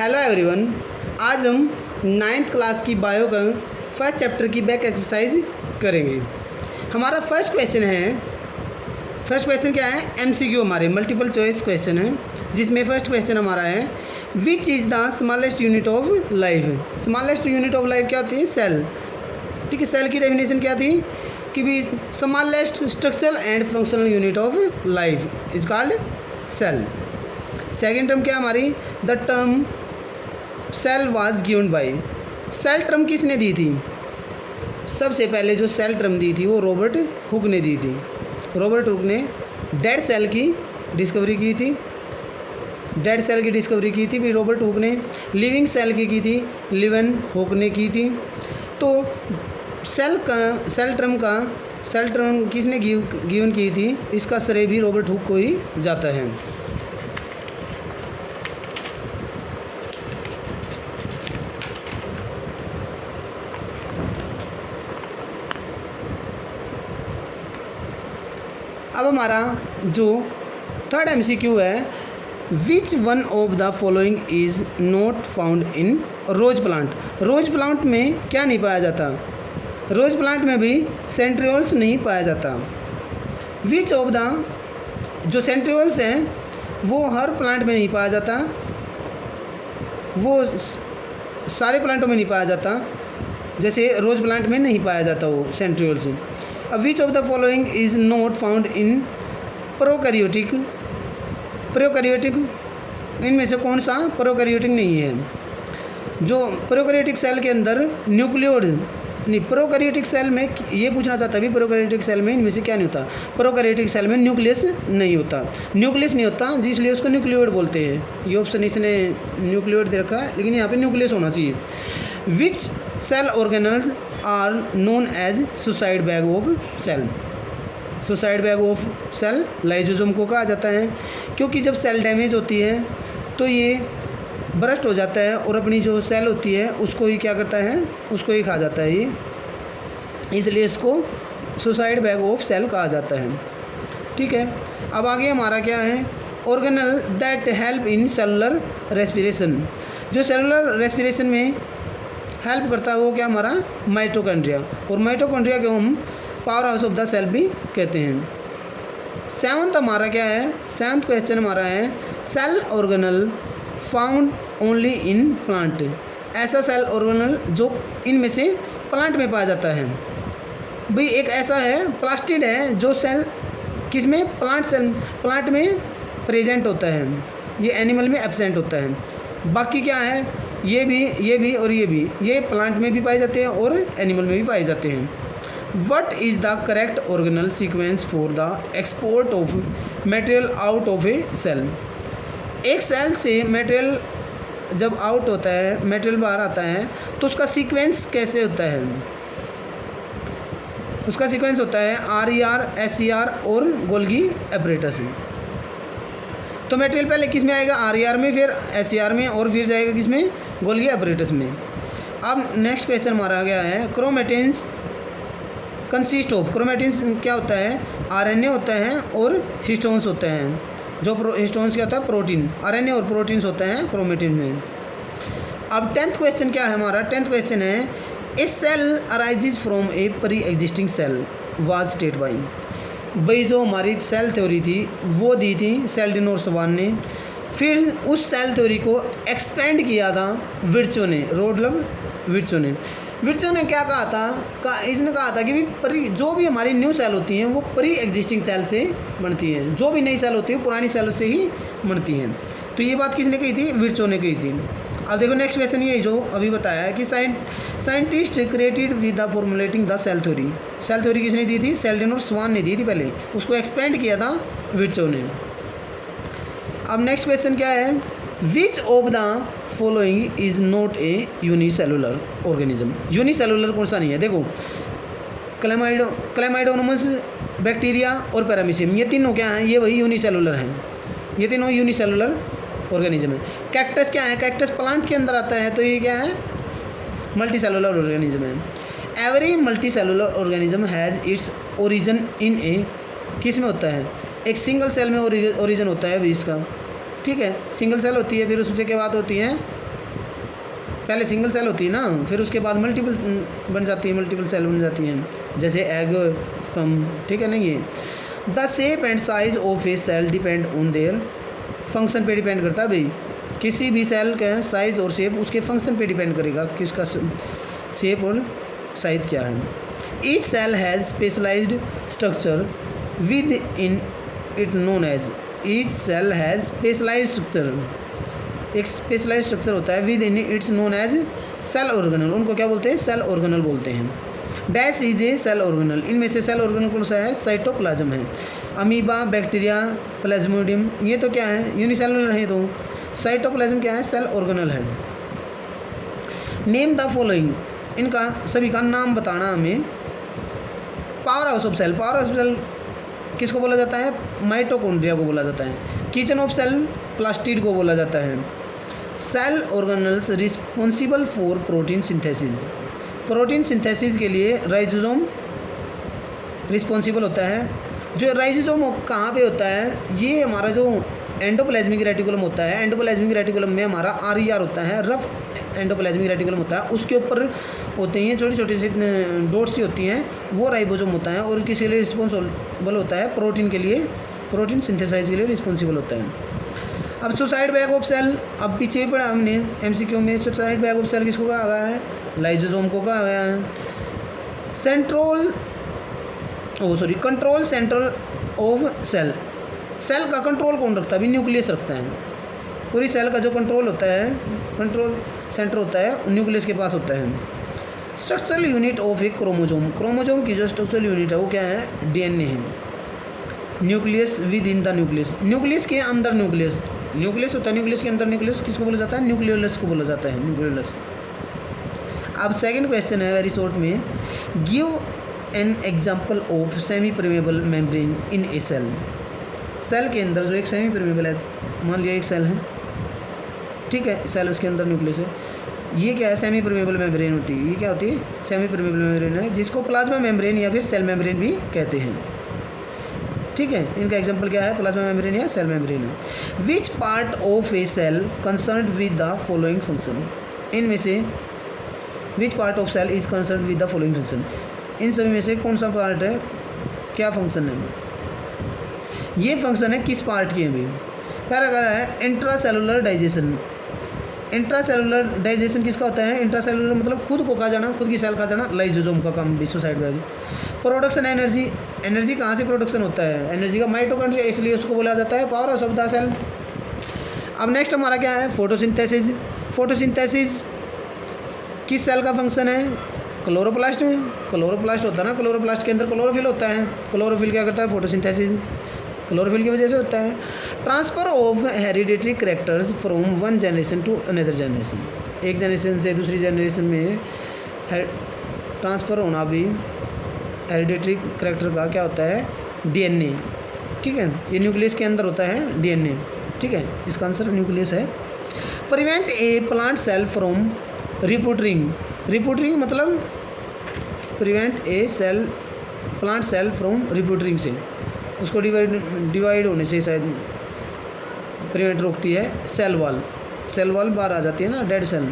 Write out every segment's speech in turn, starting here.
Hello everyone. आज हम 9th class की बायो का फर्स्ट चैप्टर की बैक एक्सरसाइज करेंगे। हमारा फर्स्ट क्वेश्चन क्या है? एमसीक्यू हमारे मल्टीपल चॉइस क्वेश्चन है, जिसमें फर्स्ट क्वेश्चन हमारा है which is the smallest unit of life. Smallest unit of life क्या होती है? सेल। ठीक है, सेल की डेफिनेशन क्या थी कि भी smallest structural and functional unit of life is called cell. Second term क्या हमारी? The term cell was given by. Cell term किसने दी थी? सबसे पहले जो सेल टर्म दी थी वो रॉबर्ट हुक ने दी थी। रॉबर्ट हुक ने डेड सेल की डिस्कवरी की थी। डेड सेल की डिस्कवरी की थी भी रॉबर्ट हुक ने। लिविंग सेल की थी लिवन हुक ने की थी। तो सेल टर्म किसने गिवन की थी? इसका श्रेय भी रॉबर्ट हुक को ही जाता है। अब हमारा जो थर्ड एमसीक्यू है, which one of the following is not found in rose plant. Rose plant में क्या नहीं पाया जाता? रोज प्लांट में भी सेंट्रियोल्स नहीं पाया जाता। विच ऑफ द जो सेंट्रियोल्स हैं वो हर प्लांट में नहीं पाया जाता, वो सारे प्लांटों में नहीं पाया जाता। जैसे रोज प्लांट में नहीं पाया जाता वो सेंट्रियोल्स। अब which of the following is not found in prokaryotic. इनमें से कौन सा प्रोकैरियोटिक नहीं है? जो प्रोकैरियोटिक सेल के अंदर न्यूक्लियोड नहीं, प्रोकैरियोटिक सेल में ये पूछना चाहता है भी प्रोकैरियोटिक सेल में इनमें से क्या नहीं होता? प्रोकैरियोटिक सेल में न्यूक्लियस नहीं होता। न्यूक्लियस नहीं होता जिसलिए उसको न्यूक्लियोड बोलते हैं। ये ऑप्शन इसने न्यूक्लियोड दे रखा है, लेकिन यहाँ पे न्यूक्लियस होना चाहिए। Which cell organelles are known as suicide bag of cell. Suicide bag of cell lysosome को कहा जाता है, क्योंकि जब सेल डैमेज होती है तो ये बरस्ट हो जाता है और अपनी जो सेल होती है उसको ही क्या करता है? उसको ही खा जाता है ये, इसलिए इसको सुसाइड बैग ऑफ सेल कहा जाता है। ठीक है, अब आगे हमारा क्या है? Organelle that help in cellular respiration. जो सेलुलर रेस्पिरेशन में हेल्प करता है वो क्या हमारा? माइटोकॉन्ड्रिया। और माइटोकॉन्ड्रिया को हम power house of the cell भी कहते हैं। सेवंथ हमारा क्या है? सेवंथ क्वेश्चन हमारा है cell organelle found only in plant. ऐसा सेल ऑर्गेनल जो इनमें से प्लांट में पाया जाता है। भाई एक ऐसा है प्लास्टिड है जो सेल किसमें? प्लांट में प्रेजेंट होता है, ये एनिमल में एब्सेंट होता है। बाकी क्या है? ये भी और ये भी, ये प्लांट में भी पाए जाते हैं और एनिमल में भी पाए जाते हैं। What is the correct organelle sequence for the export of material out of a cell. एक सेल से मटेरियल जब आउट होता है, मटेरियल बाहर आता है, तो उसका सीक्वेंस कैसे होता है? उसका सीक्वेंस होता है RER, SCR और गोल्गी एपरेटस। तो मटेरियल पहले किस में आएगा? RER में, फिर SCR में और फिर जाएगा किस में? गोल्गी एपरेटस में। अब नेक्स्ट क्वेश्चन हमारा गया है क्रोमेटिन्स कंसिस्ट ऑफ। क्रोमेटिन्स क्या होता है? RNA होता है और हिस्टोन्स होते हैं। जो हिस्टोन्स क्या होता है? प्रोटीन। RNA और प्रोटीन्स होते हैं क्रोमेटिन में। अब 10th क्वेश्चन क्या है हमारा? 10th क्वेश्चन है a cell arises from a pre existing cell was stated by. भाई जो हमारी सेल थ्योरी थी वो दी थी सेल्डिन और स्वान ने, फिर उस सेल थ्योरी को एक्सपेंड किया था विर्चो ने। विर्चो ने क्या कहा था? इसने कहा था कि भी जो भी हमारी न्यू सेल होती हैं वो प्री एग्जिस्टिंग सेल से बनती हैं, जो भी नई सेल होती है पुरानी सेलों से ही बनती हैं। तो ये बात किसने कही थी? विर्चो ने कही थी। अब देखो नेक्स्ट क्वेश्चन ये जो अभी बताया है कि scientist created with the formulating the cell theory. Cell theory किसने दी थी? सेल्डिन और स्वान ने दी थी पहले, उसको एक्सपेंड किया था विर्चो ने। अब नेक्स्ट क्वेश्चन क्या है? Which of the following is not a unicellular organism. Unicellular कौन सा नहीं है? देखो क्लैमाइडोनोमस, बैक्टीरिया और पैरामीशियम, ये तीनों क्या हैं? ये वही यूनिसेलुलर हैं, ये तीनों यूनिसेलुलर ऑर्गेनिज्म है। कैक्टस क्या है? कैक्टस प्लांट के अंदर आता है, तो ये क्या है? मल्टी सेलुलर ऑर्गेनिज्म है। Every multi cellular organism has its origin in a, किस में होता है? एक सिंगल सेल में ओरिजिन होता है अभी इसका। ठीक है, सिंगल सेल होती है, फिर उससे के बाद होती है पहले सिंगल सेल होती है ना, फिर उसके बाद मल्टीपल बन जाती है, मल्टीपल सेल बन जाती हैं, जैसे एग स्पर्म, ठीक है ना। ये the shape and size of a cell depend on their function पे डिपेंड करता है भाई। किसी भी सेल का साइज और शेप उसके फंक्शन पे डिपेंड करेगा कि उसका शेप और साइज क्या है। Each cell has specialised structure within it known as, each cell has specialised structure, एक स्पेशलाइज्ड स्ट्रक्चर होता है within its known as cell organelle, उनको क्या बोलते हैं, सेल ऑर्गेनल बोलते हैं। Dash is a cell organelle, इनमें से सेल ऑर्गेनल कौन सा है, साइटोप्लाज्म है। अमीबा, बैक्टीरिया, प्लाज्मोडियम, ये तो क्या है, यूनिसेलुलर है, तो साइटोप्लाज्म क्या है, सेल ऑर्गेनल है। नेम द फॉलोइंग, इनका सभी का नाम बताना हमें। Power house of cell, power house of cell किसको बोला जाता है, माइटोकॉन्ड्रिया को बोला जाता है। किचन ऑफ सेल, प्लास्टिड को बोला जाता है। Cell organelles responsible for protein synthesis, protein synthesis के लिए राइजोसोम रिस्पॉन्सिबल होता है। जो राइजोसोम कहाँ पे होता है, ये हमारा जो एंडोप्लाज्मिक रेटिकुलम होता है, एंडोप्लाज्मिक रेटिकुलम में हमारा RER होता है, रफ एंडोप्लाज्मिक रेटिकुलम होता है, उसके ऊपर होते हैं छोटी छोटी सी डॉट्स सी होती हैं, वो राइबोसोम होता है और किसी के लिए रिस्पॉन्सिबल होता है, प्रोटीन के लिए, प्रोटीन सिंथेसाइज के लिए रिस्पॉन्सिबल होता है। अब सुसाइड बैग ऑफ सेल, अब पीछे भी पढ़ा हमने MCQ में, सुसाइड बैग ऑफ सेल किसको कहा गया है, लाइजोसोम को कहा गया है। Control central of cell, cell का कंट्रोल कौन रखता है, भी न्यूक्लियस रखता है। पूरी सेल का जो कंट्रोल होता है, कंट्रोल सेंटर होता है, न्यूक्लियस के पास होता है। Structural unit of A chromosome, chromosome की जो स्ट्रक्चरल यूनिट है वो क्या है, DNA है। Nucleus with in the nucleus, nucleus के अंदर न्यूक्लियस, न्यूक्लियस होता है, न्यूक्लियस के अंदर न्यूक्लियस किसको बोला जाता है, न्यूक्लियोलस को बोला जाता है, न्यूक्लियोलस। अब सेकंड क्वेश्चन है वेरी शॉर्ट में, give an example of semipermeable membrane in a cell, cell के अंदर जो एक सेमी परमेबल है, मान लिया एक सेल है, ठीक है, सेल उसके अंदर न्यूक्लियस है, ये क्या है, सेमी परमेबल मेम्ब्रेन होती है, ये क्या होती है, सेमी परमेबल मेम्ब्रेन है, जिसको प्लाज्मा मेम्ब्रेन या फिर सेल मेम्ब्रेन भी कहते हैं, ठीक है। इनका एग्जांपल क्या है, प्लाज्मा मेम्ब्रेन या सेल मेम्ब्रेन है। Which part of a cell concern with the following function, इनमें से which part of cell is concern with the following function, इन सभी में से कौन सा पार्ट है, क्या फंक्शन है, ये फंक्शन है किस पार्ट की है भाई। पहला कह रहा है इंट्रासेलुलर डाइजेशन, इंट्रासेलुलर डाइजेशन किसका होता है, इंट्रासेलुलर मतलब खुद को खा जाना, खुद की सेल खा जाना, लाइजोसोम का काम भी, suicide bag. Production energy, energy कहाँ से प्रोडक्शन होता है, एनर्जी का माइटोकॉन्ड्रिया, इसलिए उसको बोला जाता है power house of the cell. अब नेक्स्ट हमारा क्या है, फोटोसिंथेसिस, फोटोसिंथेसिस किस सेल का फंक्शन है, क्लोरोप्लास्ट में, क्लोरोप्लास्ट होता है ना, क्लोरोप्लास्ट के अंदर क्लोरोफिल होता है, क्लोरोफिल क्या करता है, फोटोसिंथेसिस क्लोरोफिल की वजह से होता है। Transfer of hereditary characters from one generation to another generation, एक जनरेशन से दूसरी जनरेशन में ट्रांसफ़र होना भी हेरिडेटरी कैरेक्टर का क्या होता है, DNA, ठीक है, ये न्यूक्लियस के अंदर होता है DNA, ठीक है, इसका आंसर न्यूक्लियस है। Prevent a plant cell from reporting, reporting मतलब prevent a cell, plant cell from reporting से, उसको डिवाइड होने से शायद प्रिवेंट रोकती है। सेल वॉल बाहर आ जाती है ना, dead cell.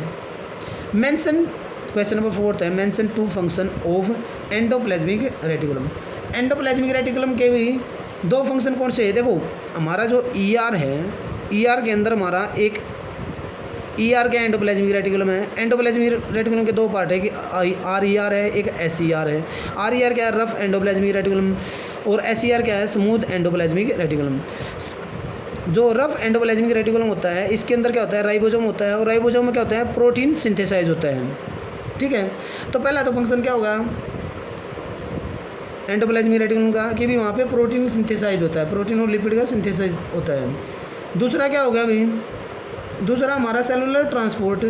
Mention, question number 4 है, mention 2 function of endoplasmic reticulum, endoplasmic reticulum के भी 2 फंक्शन कौन से है, देखो हमारा जो ER है, ER के अंदर हमारा एक ER क्या एंडोप्लाज्मिक रेटिकुलम है, एंडोप्लाज्मिक रेटिकुलम के 2 पार्ट है कि RER है, एक SER है। RER क्या है, रफ एंडोप्लाज्मिक रेटिकुलम, और SER क्या है, स्मूथ एंडोप्लाज्मिक रेटिकुलम। जो रफ एंडोप्लाज्मिक रेटिकुलम होता है, इसके अंदर क्या होता है, राइबोसोम होता है, और राइबोसोम में क्या होता है, प्रोटीन सिंथेसाइज होता है, ठीक है। तो पहला तो फंक्शन क्या होगा एंडोप्लाज्मिक रेटिकुलम का, कि भी वहाँ पे प्रोटीन सिंथेसाइज होता है, प्रोटीन और लिपिड का सिंथेसाइज होता है। दूसरा क्या होगा अभी, दूसरा हमारा cellular transport,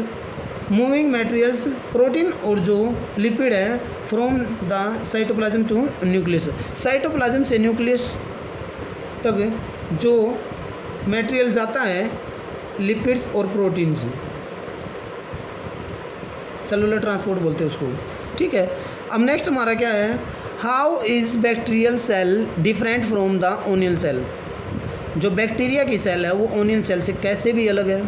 moving materials, protein और जो लिपिड है from the cytoplasm to nucleus, cytoplasm से न्यूक्लियस तक जो मटेरियल जाता है, लिपिड्स और प्रोटीन्स, सेलुलर ट्रांसपोर्ट बोलते हैं उसको, ठीक है। अब नेक्स्ट हमारा क्या है, how is bacterial cell different from the onion cell, जो बैक्टीरिया की सेल है वो ओनियन सेल से कैसे भी अलग है।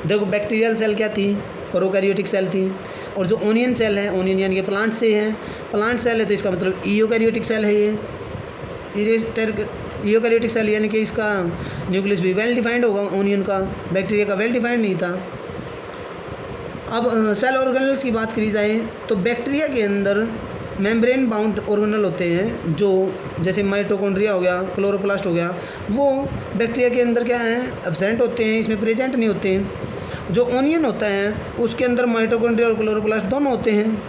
देखो बैक्टीरियल सेल क्या थी, प्रोकैरियोटिक सेल थी। और जो ओनियन सेल है, ओनियन यानी कि प्लांट से है, प्लांट सेल है तो इसका मतलब यूकैरियोटिक सेल है ये। यूकैरियोटिक सेल यानी कि इसका न्यूक्लियस भी वेल डिफाइंड होगा, ओनियन का, बैक्टीरिया का वेल डिफाइंड नहीं था। अब सेल ऑर्गेनल्स की बात करी जाए तो बैक्टीरिया के अंदर मेम्ब्रेन बाउंड ऑर्गेनल होते हैं, जो जैसे माइटोकॉन्ड्रिया हो गया, क्लोरोप्लास्ट हो गया, वो बैक्टीरिया के अंदर क्या है, एब्सेंट होते हैं, इसमें प्रेजेंट नहीं होते हैं। जो ओनियन होता है उसके अंदर माइटोकॉन्ड्रिया और क्लोरोप्लास्ट दोनों होते हैं।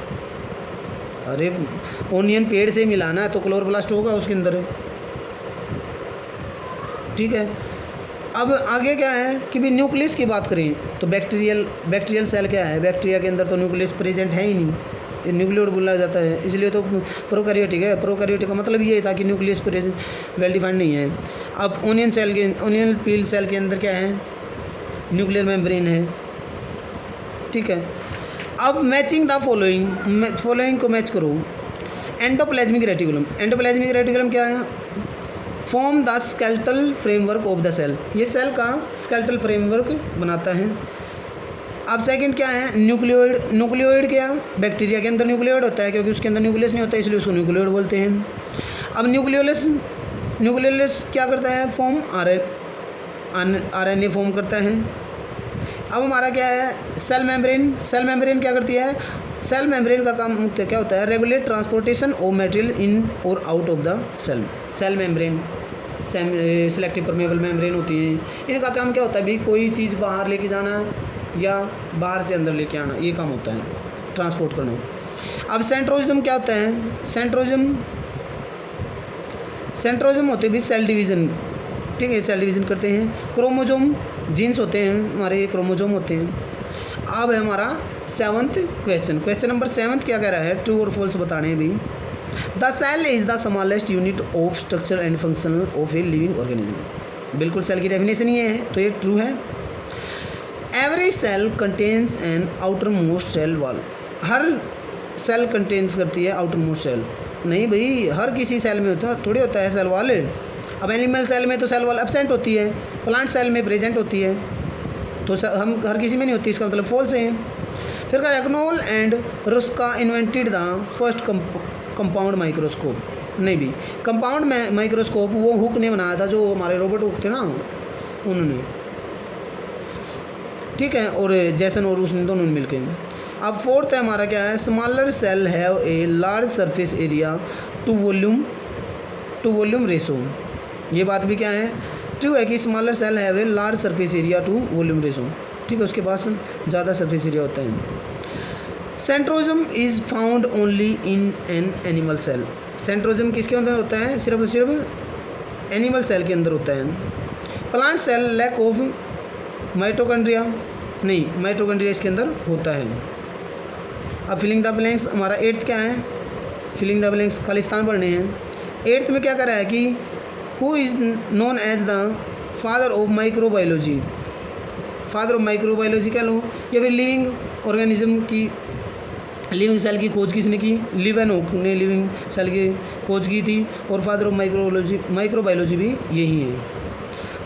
अरे ओनियन पेड़ से मिलाना है तो क्लोरोप्लास्ट होगा उसके अंदर, ठीक है। अब आगे क्या है कि भी न्यूक्लियस की बात करें तो बैक्टीरियल सेल क्या है, बैक्टीरिया के अंदर तो न्यूक्लियस प्रेजेंट है ही नहीं, न्यूक्लियोइड बोला जाता है, इसलिए तो प्रोकैरियोटिक है। प्रोकैरियोटिक का मतलब ये था कि न्यूक्लियस प्रेजेंट वेल डिफाइंड नहीं है। अब ओनियन पील सेल के अंदर क्या है, न्यूक्लियर मेम्ब्रेन है, ठीक है। अब मैचिंग द फॉलोइंग को मैच करो। एंडोप्लाज्मिक रेटिकुलम, एंडोप्लाज्मिक रेटिकुलम क्या है, form the skeletal framework of the cell, ये सेल का स्केलेटल फ्रेमवर्क बनाता है। अब सेकंड क्या है, न्यूक्लियोइड। न्यूक्लियोइड क्या, बैक्टीरिया के अंदर न्यूक्लियोइड होता है क्योंकि उसके अंदर न्यूक्लियस नहीं होता इसलिए उसको न्यूक्लियोइड बोलते हैं। अब न्यूक्लियोलस क्या करता है, फॉर्म आरएनए फॉर्म करता है। अब हमारा क्या है, सेल मेम्ब्रेन क्या करती है, सेल मेम्ब्रेन का काम क्या होता है, regulate transportation of material in और out of the cell. Cell membrane selective permeable membrane होती है, इनका काम क्या होता है भी कोई चीज़ बाहर लेके जाना या बाहर से अंदर लेके आना, ये काम होता है, ट्रांसपोर्ट करना। अब सेंट्रोजम क्या होता है, सेंट्रोजम होते भी सेल डिवीज़न, ठीक है, सेल डिवीज़न करते हैं। क्रोमोजोम जीन्स होते हैं हमारे, ये क्रोमोजोम होते हैं। अब है हमारा 7th क्वेश्चन नंबर 7 क्या कह रहा है, ट्रू और फॉल्स बताने हैं भी। The cell is the smallest unit of structure and function of a living organism. बिल्कुल सेल की डेफिनेशन ये है तो ये ट्रू है। Every cell contains an outermost cell wall, हर सेल कंटेन्स करती है आउटर मोस्ट सेल। नहीं भाई, हर किसी सेल में होता थोड़ी होता है सेल वॉल। अब एनिमल सेल में तो सेल वॉल एब्सेंट होती है, प्लांट सेल में प्रेजेंट होती है, तो हम हर किसी में नहीं होती, इसका मतलब फॉल्स है। फिर का रैग्नोल and Ruska invented the first compound microscope. नहीं भी, कंपाउंड माइक्रोस्कोप वो हुक ने बनाया था, जो हमारे रोबोट हुक थे ना उन्होंने, ठीक है, और जैसन और उसने दोनों ने मिलकर। अब 4th है हमारा क्या है, smaller cell have a large surface area to volume ratio. ये बात भी क्या है, ट्रू है कि smaller cell have a large surface area to volume ratio, ठीक है, उसके पास ज़्यादा सरफेस एरिया होता है। Centrosome is found only in an animal cell. Centrosome किसके अंदर होता है, सिर्फ और सिर्फ एनिमल सेल के अंदर होता है। Plant cell lack of mitochondria, नहीं, माइटोकॉन्ड्रिया इसके अंदर होता है। अब फिलिंग द ब्लैंक्स हमारा 8th क्या है, फिलिंग द ब्लैंक्स खालिस्तान पढ़ने हैं। 8th में क्या कर रहा है कि who is known as the father of microbiology. Father of microbiology कह लो, या फिर लिविंग ऑर्गेनिज्म की, लिविंग सेल की खोज किसने की, लीवेनहॉक ने लिविंग सेल की खोज की थी, और फादर ऑफ माइक्रोबायोलॉजी भी यही है।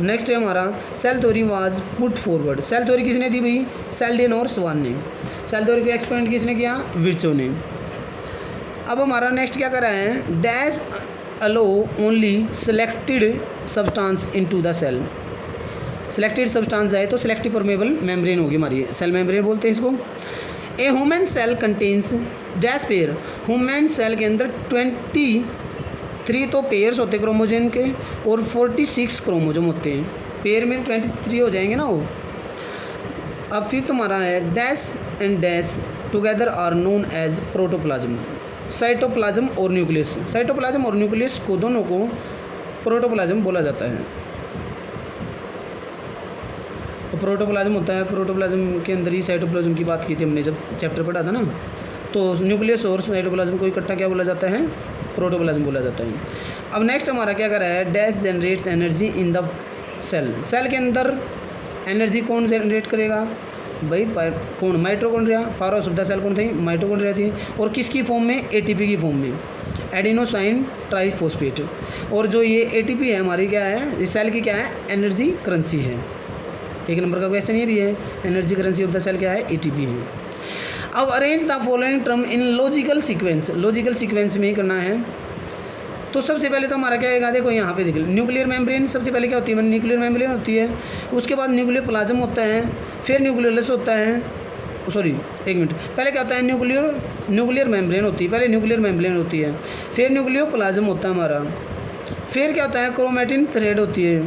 नेक्स्ट है हमारा cell theory was put forward. Cell theory किसने दी भाई, सेल्डेन और स्वान ने। सेल थ्योरी को एक्सपेरिमेंट किसने किया, विर्चो ने। अब हमारा नेक्स्ट क्या कर रहा है, dash allow only selected substance into the cell. Selected substance है तो सेलेक्टिव परमेबल मेम्ब्रेन होगी हमारी, सेल मेम्ब्रेन बोलते हैं इसको। A human cell contains dash pair, human cell के अंदर 23 तो पेयर्स होते हैं क्रोमोजोम के, और 46 क्रोमोजोम होते हैं। पेयर में 23 हो जाएंगे ना वो। अब फिर तुम्हारा है dash and dash together are known as protoplasm. Cytoplasm और न्यूक्लियस, साइटोप्लाज्म और न्यूक्लियस को दोनों को प्रोटोप्लाज्म बोला जाता है। तो प्रोटोप्लाज्म होता है, प्रोटोप्लाज्म के अंदर ही साइटोप्लाज्म की बात की थी हमने जब चैप्टर पढ़ा था ना, तो न्यूक्लियस और साइटोप्लाज्म को इकट्ठा क्या बोला जाता है, प्रोटोप्लाज्म बोला जाता है। अब नेक्स्ट हमारा क्या कर रहा है, dash generates energy in the cell. Cell के अंदर एनर्जी कौन जनरेट करेगा भाई, कौन, mitochondria. Power of the cell कौन थी, माइटोकॉन्ड्रिया थी, और किसकी फॉर्म में, एटीपी की फॉर्म में, एडिनोसाइन ट्राइफॉस्फेट। और जो ये एटीपी है हमारी क्या है, इस सेल की क्या है, एनर्जी करेंसी है, 1 नंबर का क्वेश्चन ये भी है। Energy currency of the cell क्या है, एटीपी है। अब arrange the following term in logical sequence, logical sequence में ही करना है। तो सबसे पहले तो हमारा क्या आएगा, देखो यहाँ पे देख लो, न्यूक्लियर मेम्ब्रेन सबसे पहले क्या होती है, न्यूक्लियर मेम्ब्रेन होती है, उसके बाद न्यूक्लियर प्लाज्म होता है, फिर न्यूक्लियोलस होता है, सॉरी 1 मिनट, पहले क्या होता है, न्यूक्लियर मेम्ब्रेन होती है, पहले न्यूक्लियर मेम्ब्रेन होती है, फिर न्यूक्लियो प्लाज्म होता है हमारा, फिर क्या होता है, क्रोमेटिन थ्रेड होती है,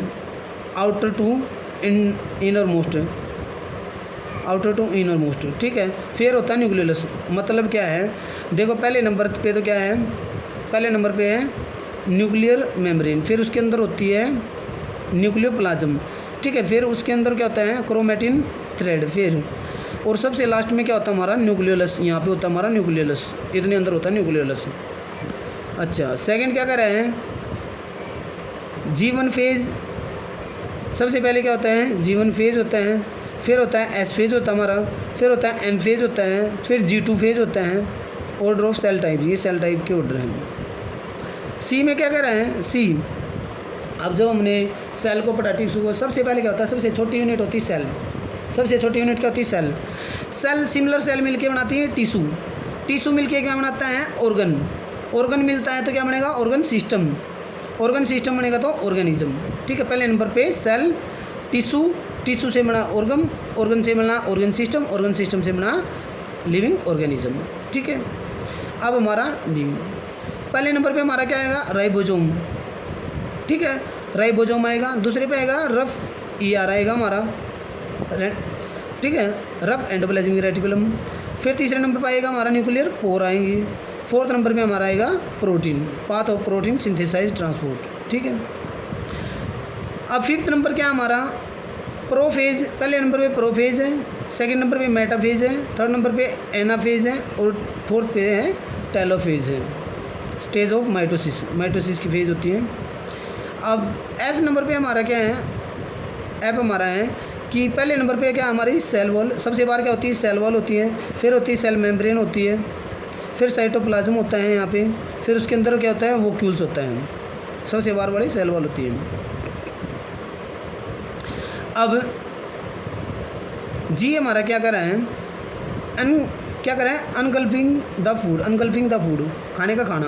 outer to innermost, outer to innermost, ठीक है, फिर होता है न्यूक्लियोलस। मतलब क्या है, देखो पहले नंबर पे तो क्या है, पहले नंबर पे है न्यूक्लियर मेम्ब्रेन, फिर उसके अंदर होती है न्यूक्लियोप्लाज्म, ठीक है, फिर उसके अंदर क्या होता है, क्रोमेटिन थ्रेड, फिर और सबसे लास्ट में क्या होता है हमारा, न्यूक्लियोलस, यहाँ पे होता है हमारा न्यूक्लियोलस, इतने अंदर होता है न्यूक्लियोलस। अच्छा, सेकंड क्या कर रहे हैं, G1 फेज, सबसे पहले क्या होता है, G1 फेज होता है, फिर होता है S फेज होता है हमारा, फिर होता है M फेज होता है, फिर G2 फेज होता है। ऑर्डर ऑफ सेल टाइप, ये सेल टाइप के ऑर्डर हैं। सी में क्या कर रहे हैं, सी, अब जब हमने सेल को पढ़ा टिश्यू, सबसे पहले क्या होता है, सबसे छोटी यूनिट होती है सेल, सबसे छोटी यूनिट क्या होती है, सेल। सेल सिमिलर सेल मिलके बनाती है टिश्यू, टिश्यू मिलके क्या बनाता है, ऑर्गन, ऑर्गन मिलता है तो क्या बनेगा, ऑर्गन सिस्टम, ऑर्गन सिस्टम बनेगा तो ऑर्गेनिज्म, ठीक है। पहले नंबर पे सेल, टिश्यू, टिश्यू से बना ऑर्गन, ऑर्गन से बना ऑर्गन सिस्टम, ऑर्गन सिस्टम से बना लिविंग ऑर्गेनिज्म, ठीक है। अब हमारा डी, पहले नंबर पे हमारा क्या आएगा, राइबोसोम, ठीक है, राइबोसोम आएगा। दूसरे पे आएगा रफ ER आएगा हमारा, ठीक है, रफ एंडोप्लाज्मिक रेटिकुलम। फिर तीसरे नंबर पे आएगा हमारा न्यूक्लियर पोर आएंगे। फोर्थ नंबर पे हमारा आएगा protein, path of protein synthesize transport, ठीक है। अब फिफ्थ नंबर क्या हमारा, प्रोफेज, पहले नंबर पे प्रोफेज है, सेकंड नंबर पे मेटाफेज है, थर्ड नंबर पे एनाफेज है और फोर्थ पे है टेलोफेज है, स्टेज ऑफ माइटोसिस, माइटोसिस की फेज होती है। अब एफ नंबर पे हमारा क्या है, एफ हमारा है कि पहले नंबर पे क्या हमारी सेल वॉल, सबसे बार क्या होती है, सेल वॉल होती है, फिर होती है सेल मेम्ब्रेन होती है, फिर साइटोप्लाज्म होता है यहाँ पे, फिर उसके अंदर क्या होता है, वोक्यूल्स होता है, सबसे बार वाली सेल वॉल होती है। अब जी हमारा क्या कर रहा है, क्या कर रहा है, अनगल्फिंग द फूड, अनगल्फिंग द फूड, खाने का खाना,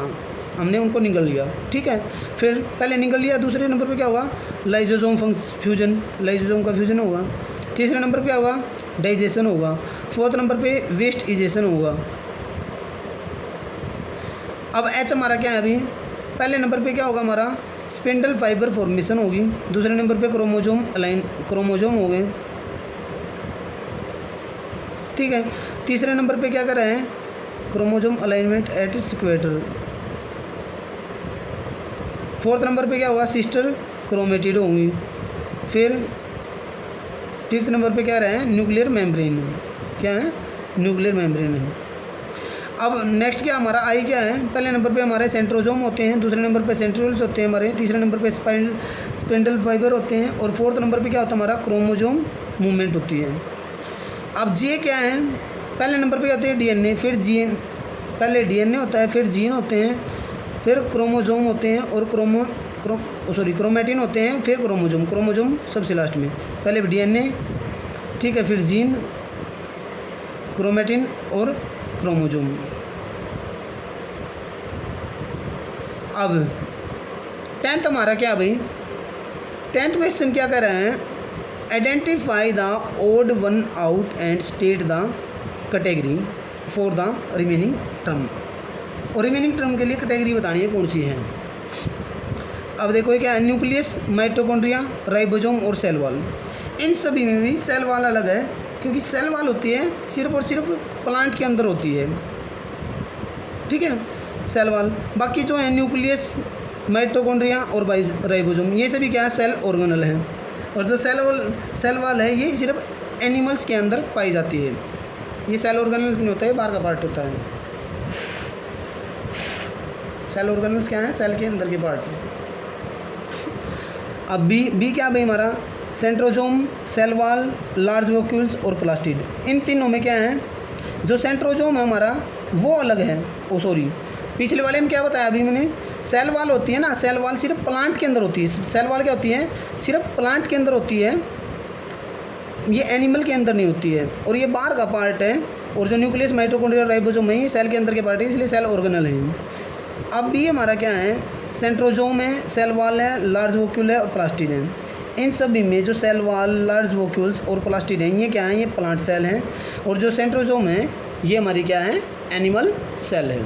हमने उनको निगल लिया, ठीक है। फिर पहले निगल लिया, दूसरे नंबर पे क्या होगा, लाइजोसोम फ्यूजन, लाइजोसोम का फ्यूजन होगा। तीसरे नंबर पे क्या होगा, डाइजेशन होगा। फोर्थ नंबर पे वेस्टिजेशन होगा। अब एच हमारा क्या है, अभी पहले नंबर पे क्या होगा हमारा, स्पिंडल फाइबर फॉर्मेशन होगी। दूसरे नंबर पे क्रोमोजोम क्रोमोजोम हो गए, ठीक है। तीसरे नंबर पे क्या कर रहे हैं, chromosome alignment at equator. Fourth number पे क्या होगा, सिस्टर क्रोमेटिड होंगी। फिर फिफ्थ नंबर पे क्या रहे हैं, न्यूक्लियर मेम्ब्रेन, क्या है, न्यूक्लियर मेम्ब्रेन है। अब नेक्स्ट क्या हमारा आई क्या है, पहले नंबर पे हमारे सेंट्रोजोम होते हैं, दूसरे नंबर पे सेंट्रियोल्स होते हैं हमारे, तीसरे नंबर पे स्पिंडल फाइबर होते हैं और फोर्थ नंबर पे क्या होता है हमारा, क्रोमोजोम मूवमेंट होती है। अब जे क्या है, पहले नंबर पे क्या होते हैं, DNA, फिर जीन, पहले DNA होता है, फिर जीन होते हैं, फिर क्रोमोजोम होते हैं और क्रोमेटिन होते हैं, फिर क्रोमोजोम, क्रोमोजोम सबसे लास्ट में, पहले DNA, ठीक है, फिर जीन, क्रोमेटिन और क्रोमोजोम। अब 10th हमारा क्या भाई, 10th क्वेश्चन क्या कर रहे हैं, identify the odd one out and state the category for the remaining term, और रिमेनिंग टर्म के लिए कैटेगरी बतानी है कौन सी है। अब देखो ये क्या है, न्यूक्लियस, माइटोकॉन्ड्रिया, राइबोसोम और सेल वॉल। इन सभी में भी सेल वॉल अलग है, क्योंकि सेल वॉल होती है सिर्फ और सिर्फ प्लांट के अंदर होती है, ठीक है, सेल वॉल। बाकी जो है न्यूक्लियस, माइटोकॉन्ड्रिया और राइबोसोम, ये सभी क्या है, सेल ऑर्गेनल है। और जो सेल वॉल है ये सिर्फ एनिमल्स के अंदर पाई जाती है, ये सेल ऑर्गेनल्स नहीं होता है, बाहर का पार्ट होता है। सेल ऑर्गेनल्स क्या है, सेल के अंदर के पार्ट। अब बी क्या भाई हमारा, सेंट्रोजोम, सेल वॉल, लार्ज वोक्यूल्स और प्लास्टिड। इन तीनों में क्या है, जो सेंट्रोजोम है हमारा वो अलग है, पिछले वाले में क्या बताया अभी मैंने, सेल वॉल होती है ना, सेल वॉल सिर्फ प्लांट के अंदर होती है। सेल वॉल क्या होती है, सिर्फ प्लांट के अंदर होती है, ये एनिमल के अंदर नहीं होती है और ये बाहर का पार्ट है। और जो न्यूक्लियस, माइटोकॉन्ड्रिया, राइबोसोम है, ये सेल के अंदर के पार्ट है, इसलिए सेल ऑर्गेनल है। अब ये हमारा क्या है, सेंट्रोजोम है, सेल वॉल है, लार्ज वोक्यूल है और प्लास्टिड है। इन सभी में जो सेल वॉल, लार्ज वोक्यूल्स और प्लास्टिड हैं, ये क्या है, ये प्लांट सेल हैं। और जो सेंट्रोजोम है ये हमारी क्या है, एनिमल सेल है।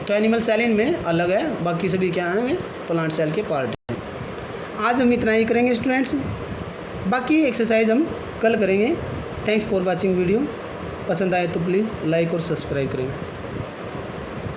तो एनिमल सेल इनमें अलग है, बाकी सभी क्या हैं, प्लांट सेल के पार्ट हैं। आज हम इतना ही करेंगे स्टूडेंट्स, बाकी एक्सरसाइज हम कल करेंगे। Thanks for watching video. पसंद आए तो प्लीज़ लाइक और सब्सक्राइब करें।